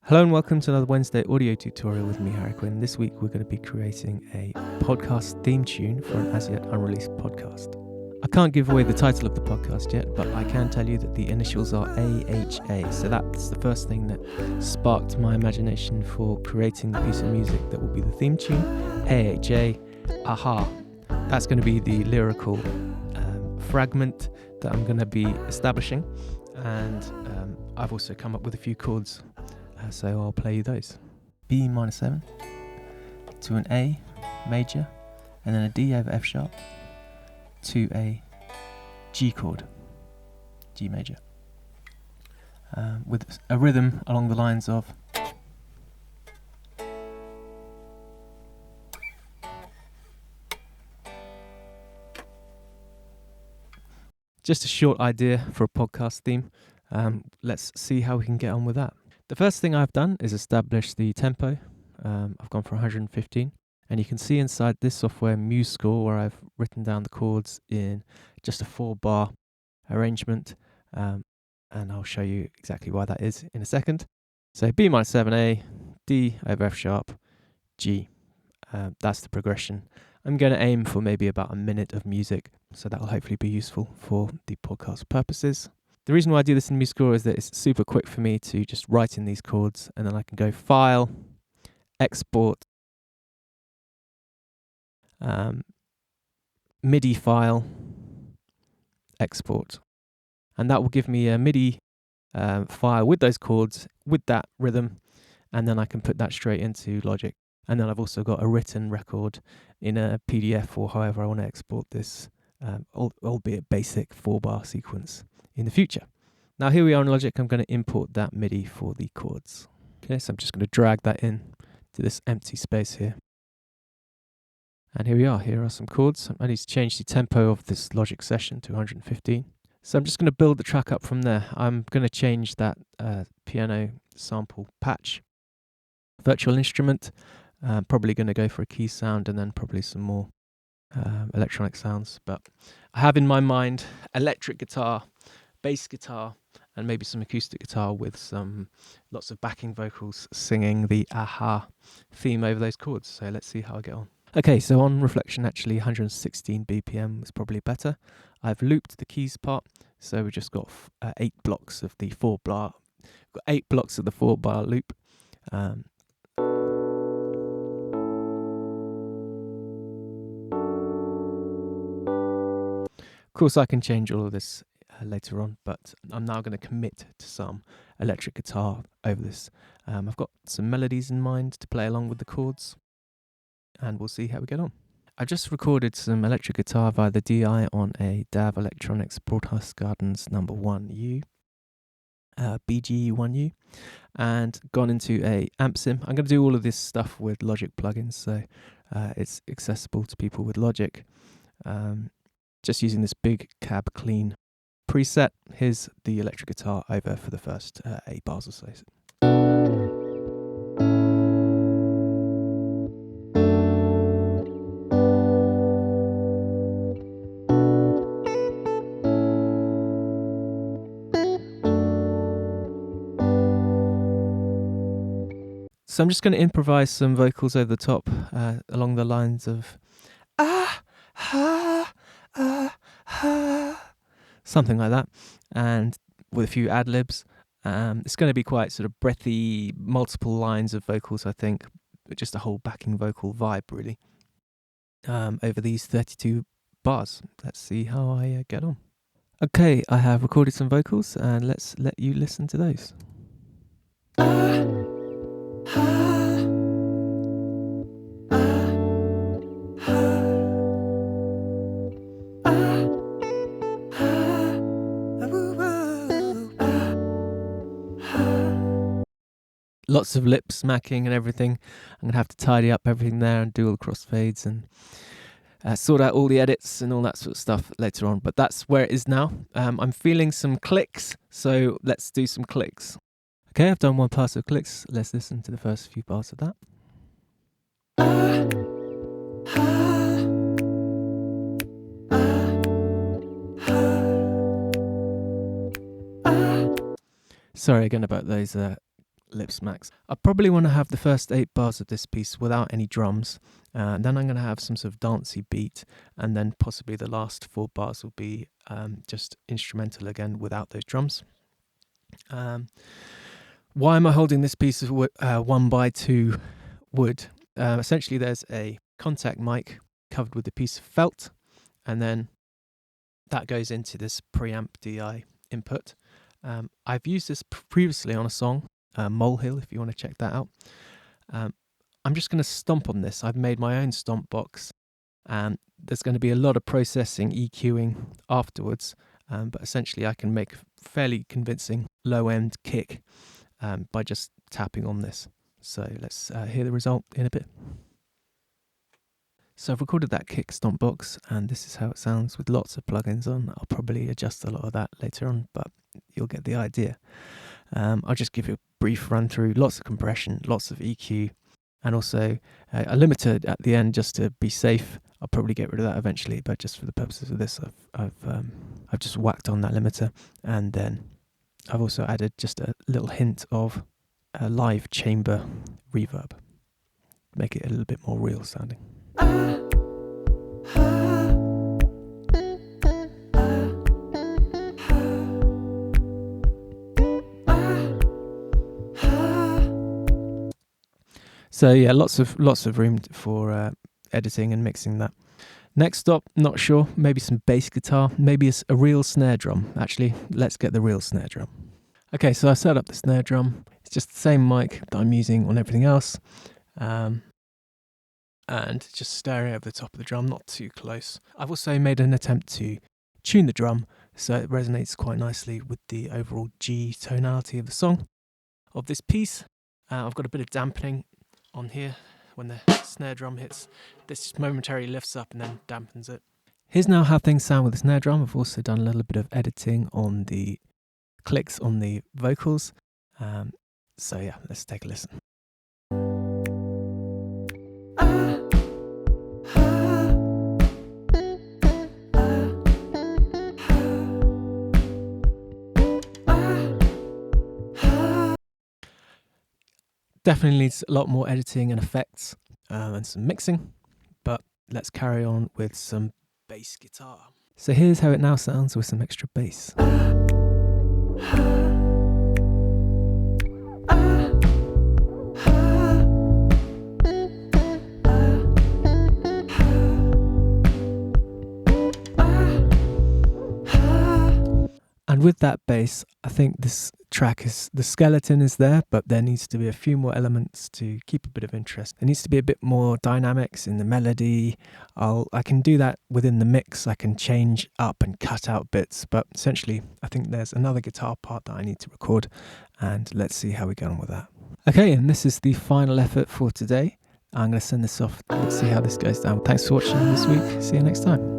Hello and welcome to another Wednesday audio tutorial with me, Harry Quinn. This week we're going to be creating a podcast theme tune for an as yet unreleased podcast. I can't give away the title of the podcast yet, but I can tell you that the initials are AHA, so that's the first thing that sparked my imagination for creating the piece of music that will be the theme tune. AHA, aha. That's going to be the lyrical fragment that I'm going to be establishing, and I've also come up with a few chords, so I'll play you those. B minor 7 to an A major, and then a D over F sharp to a G chord, G major, with a rhythm along the lines of just a short idea for a podcast theme. Let's see how we can get on with that. The first thing I've done is establish the tempo. I've gone for 115, and you can see inside this software MuseScore where I've written down the chords in just a 4-bar arrangement, and I'll show you exactly why that is in a second. So B minor 7A, D over F sharp, G. That's the progression. I'm going to aim for maybe about a minute of music, so that will hopefully be useful for the podcast purposes. The reason why I do this in MuseScore is that it's super quick for me to just write in these chords, and then I can go File, Export, MIDI file, Export. And that will give me a MIDI file with those chords, with that rhythm, and then I can put that straight into Logic. And then I've also got a written record in a PDF or however I want to export this, albeit basic 4-bar sequence in the future. Now here we are in Logic. I'm going to import that MIDI for the chords. Okay, so I'm just going to drag that in to this empty space here. And here we are. Here are some chords. I need to change the tempo of this Logic session to 115. So I'm just going to build the track up from there. I'm going to change that piano sample patch, virtual instrument. Probably going to go for a key sound and then probably some more electronic sounds. But I have in my mind electric guitar, bass guitar, and maybe some acoustic guitar with some lots of backing vocals singing the aha theme over those chords. So let's see how I get on. Okay, so on reflection, actually 116 BPM was probably better. I've looped the keys part, so we've just got 8 blocks of the 4-bar. Got 8 blocks of the 4-bar loop. Of course, I can change all of this later on, but I'm now going to commit to some electric guitar over this. I've got some melodies in mind to play along with the chords, and we'll see how we get on. I just recorded some electric guitar via the DI on a DAV Electronics Broadcast Gardens number 1U, BG1U, and gone into a amp sim. I'm going to do all of this stuff with Logic plugins, so it's accessible to people with Logic. Just using this big cab clean preset. Here's the electric guitar over for the first 8 bars or so. So I'm just going to improvise some vocals over the top along the lines of ah, ha, ha, something like that, and with a few ad-libs. It's going to be quite sort of breathy, multiple lines of vocals, I think, but just a whole backing vocal vibe, really, over these 32 bars. Let's see how I get on. Okay, I have recorded some vocals, and let's let you listen to those. Lots of lip smacking and everything. I'm going to have to tidy up everything there and do all the crossfades and sort out all the edits and all that sort of stuff later on. But that's where it is now. I'm feeling some clicks, so let's do some clicks. Okay, I've done one pass of clicks. Let's listen to the first few bars of that. Sorry again about those lip smacks. I probably want to have the first 8 bars of this piece without any drums, then I'm going to have some sort of dancey beat, and then possibly the last 4 bars will be just instrumental again without those drums. Why am I holding this piece of 1x2 wood? Essentially there's a contact mic covered with a piece of felt, and then that goes into this preamp DI input. I've used this previously on a song, Molehill, if you want to check that out. I'm just going to stomp on this. I've made my own stomp box, and there's going to be a lot of processing, EQing afterwards, but essentially I can make a fairly convincing low-end kick by just tapping on this. So let's hear the result in a bit. So I've recorded that kick stomp box, and this is how it sounds with lots of plugins on. I'll probably adjust a lot of that later on, but you'll get the idea. I'll just give you a brief run through. Lots of compression, lots of EQ, and also a limiter at the end just to be safe. I'll probably get rid of that eventually, but just for the purposes of this, I've just whacked on that limiter, and then I've also added just a little hint of a live chamber reverb, make it a little bit more real sounding. So yeah, lots of room for editing and mixing that. Next up, not sure, maybe some bass guitar, maybe it's a real snare drum. Actually, let's get the real snare drum. Okay, so I set up the snare drum. It's just the same mic that I'm using on everything else. And just staring over the top of the drum, not too close. I've also made an attempt to tune the drum so it resonates quite nicely with the overall G tonality of the song, of this piece. I've got a bit of dampening on here. When the snare drum hits, this just momentarily lifts up and then dampens it. Here's now how things sound with the snare drum. I've also done a little bit of editing on the clicks on the vocals. So yeah, let's take a listen. Definitely needs a lot more editing and effects and some mixing, but let's carry on with some bass guitar. So here's how it now sounds with some extra bass. And with that bass, I think this track is, the skeleton is there, but there needs to be a few more elements to keep a bit of interest. There needs to be a bit more dynamics in the melody. I can do that within the mix. I can change up and cut out bits, but essentially I think there's another guitar part that I need to record, and let's see how we get on with that. Okay, and this is the final effort for today. I'm going to send this off. Let's see how this goes down. Thanks for watching this week. See you next time.